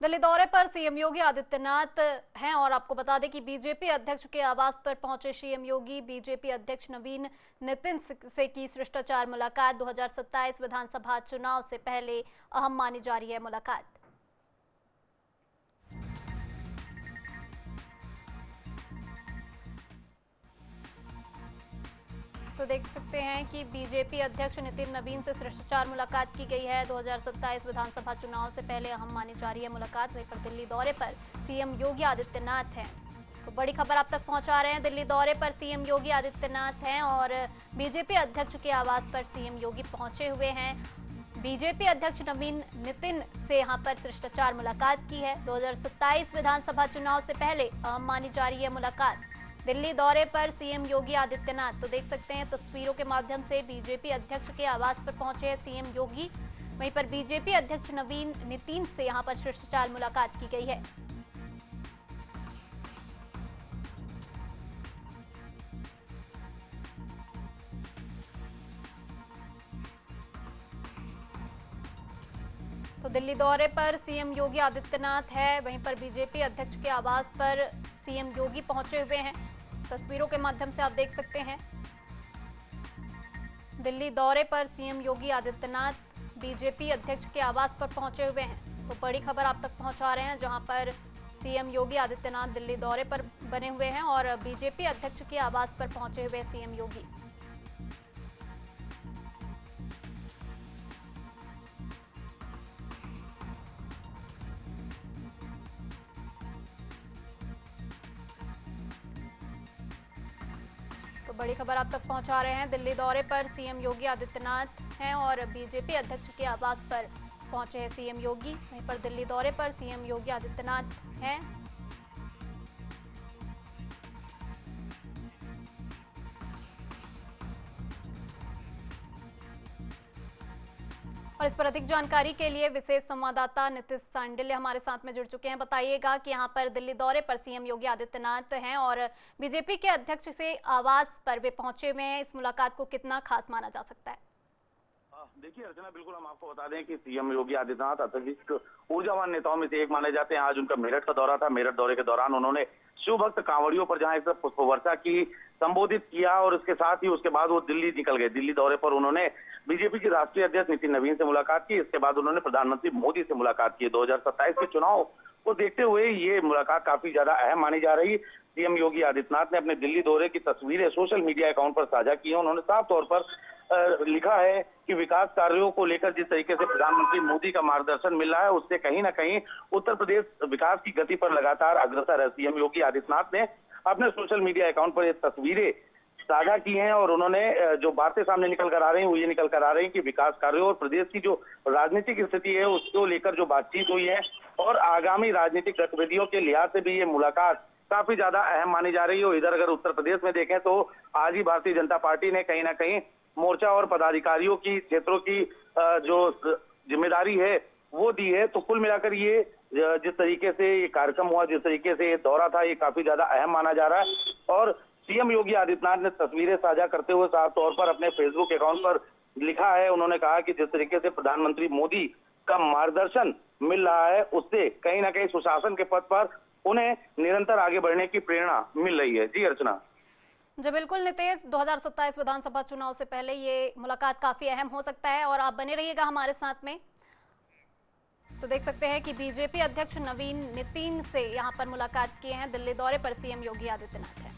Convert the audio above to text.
दिल्ली दौरे पर सीएम योगी आदित्यनाथ हैं और आपको बता दें कि बीजेपी अध्यक्ष के आवास पर पहुंचे सीएम योगी बीजेपी अध्यक्ष नवीन नितिन से की शिष्टाचार मुलाकात। 2027 विधानसभा चुनाव से पहले अहम मानी जा रही है मुलाकात। तो देख सकते हैं कि बीजेपी अध्यक्ष नितिन नवीन से शिष्टाचार मुलाकात की गई है। 2027 विधानसभा चुनाव से पहले अहम मानी जा रही है मुलाकात। वहीं पर दिल्ली दौरे पर सीएम योगी आदित्यनाथ हैं। तो बड़ी खबर आप तक पहुंचा रहे हैं। दिल्ली दौरे पर सीएम योगी आदित्यनाथ हैं और बीजेपी अध्यक्ष के आवास पर सीएम योगी पहुंचे हुए हैं। बीजेपी अध्यक्ष नवीन नितिन से यहां पर शिष्टाचार मुलाकात की है। 2027 विधानसभा चुनाव से पहले अहम मानी जा रही है मुलाकात। दिल्ली दौरे पर सीएम योगी आदित्यनाथ, तो देख सकते हैं तस्वीरों के माध्यम से बीजेपी अध्यक्ष के आवास पर पहुंचे हैं सीएम योगी। वहीं पर बीजेपी अध्यक्ष नवीन नितिन से यहां पर शिष्टाचार मुलाकात की गई है। तो दिल्ली दौरे पर सीएम योगी आदित्यनाथ है, वहीं पर बीजेपी अध्यक्ष के आवास पर सीएम योगी पहुंचे हुए हैं। तस्वीरों के माध्यम से आप देख सकते हैं दिल्ली दौरे पर सीएम योगी आदित्यनाथ बीजेपी अध्यक्ष के आवास पर पहुंचे हुए हैं। तो बड़ी खबर आप तक पहुंचा रहे हैं, जहां पर सीएम योगी आदित्यनाथ दिल्ली दौरे पर बने हुए हैं और बीजेपी अध्यक्ष के आवास पर पहुंचे हुए सीएम योगी। तो बड़ी खबर आप तक पहुंचा रहे हैं। दिल्ली दौरे पर सीएम योगी आदित्यनाथ हैं और बीजेपी अध्यक्ष के आवास पर पहुंचे हैं सीएम योगी। वहीं पर दिल्ली दौरे पर सीएम योगी आदित्यनाथ हैं। और इस पर अधिक जानकारी के लिए विशेष संवाददाता नीतीश सांडिल्य हमारे साथ में जुड़ चुके हैं। बताइएगा कि यहाँ पर दिल्ली दौरे पर सीएम योगी आदित्यनाथ हैं और बीजेपी के अध्यक्ष से आवास पर वे पहुंचे हुए हैं। इस मुलाकात को कितना खास माना जा सकता है? देखिए अर्चना, बिल्कुल हम आपको बता दें कि सीएम योगी आदित्यनाथ अत्यधिक ऊर्जावान नेताओं में से एक माने जाते हैं। आज उनका मेरठ का दौरा था। मेरठ दौरे के दौरान उन्होंने शिव भक्त कांवड़ियों पर जहां एक पुष्प वर्षा की, संबोधित किया और उसके साथ ही उसके बाद वो दिल्ली निकल गए। दिल्ली दौरे पर उन्होंने बीजेपी के राष्ट्रीय अध्यक्ष नितिन नवीन से मुलाकात की। इसके बाद उन्होंने प्रधानमंत्री मोदी से मुलाकात की। 2027 के चुनाव को देखते हुए ये मुलाकात काफी ज्यादा अहम मानी जा रही। सीएम योगी आदित्यनाथ ने अपने दिल्ली दौरे की तस्वीरें सोशल मीडिया अकाउंट पर साझा की है। उन्होंने साफ तौर पर लिखा है कि विकास कार्यों को लेकर जिस तरीके से प्रधानमंत्री मोदी का मार्गदर्शन मिल रहा है, उससे कहीं ना कहीं उत्तर प्रदेश विकास की गति पर लगातार अग्रसर है। सीएम योगी आदित्यनाथ ने अपने सोशल मीडिया अकाउंट पर ये तस्वीरें साझा की हैं और उन्होंने जो बातें सामने निकल कर आ रही हैं वो ये निकल कर आ रही है कि विकास कार्यों और प्रदेश की जो राजनीतिक स्थिति है उसको लेकर जो बातचीत हुई है और आगामी राजनीतिक गतिविधियों के लिहाज से भी ये मुलाकात काफी ज्यादा अहम मानी जा रही है। इधर अगर उत्तर प्रदेश में देखें तो आज ही भारतीय जनता पार्टी ने कहीं ना कहीं मोर्चा और पदाधिकारियों की क्षेत्रों की जो जिम्मेदारी है वो दी है। तो कुल मिलाकर ये जिस तरीके से ये कार्यक्रम हुआ, जिस तरीके से ये दौरा था, ये काफी ज्यादा अहम माना जा रहा है। और सीएम योगी आदित्यनाथ ने तस्वीरें साझा करते हुए साफ तौर पर अपने फेसबुक अकाउंट पर लिखा है, उन्होंने कहा कि जिस तरीके से प्रधानमंत्री मोदी का मार्गदर्शन मिल रहा है उससे कहीं ना कहीं सुशासन के पथ पर उन्हें निरंतर आगे बढ़ने की प्रेरणा मिल रही है। जी अर्चना। जी बिल्कुल नीतीश, 2027 विधानसभा चुनाव से पहले ये मुलाकात काफी अहम हो सकता है और आप बने रहिएगा हमारे साथ में। तो देख सकते हैं कि बीजेपी अध्यक्ष नवीन नितिन से यहाँ पर मुलाकात किए हैं। दिल्ली दौरे पर सीएम योगी आदित्यनाथ है।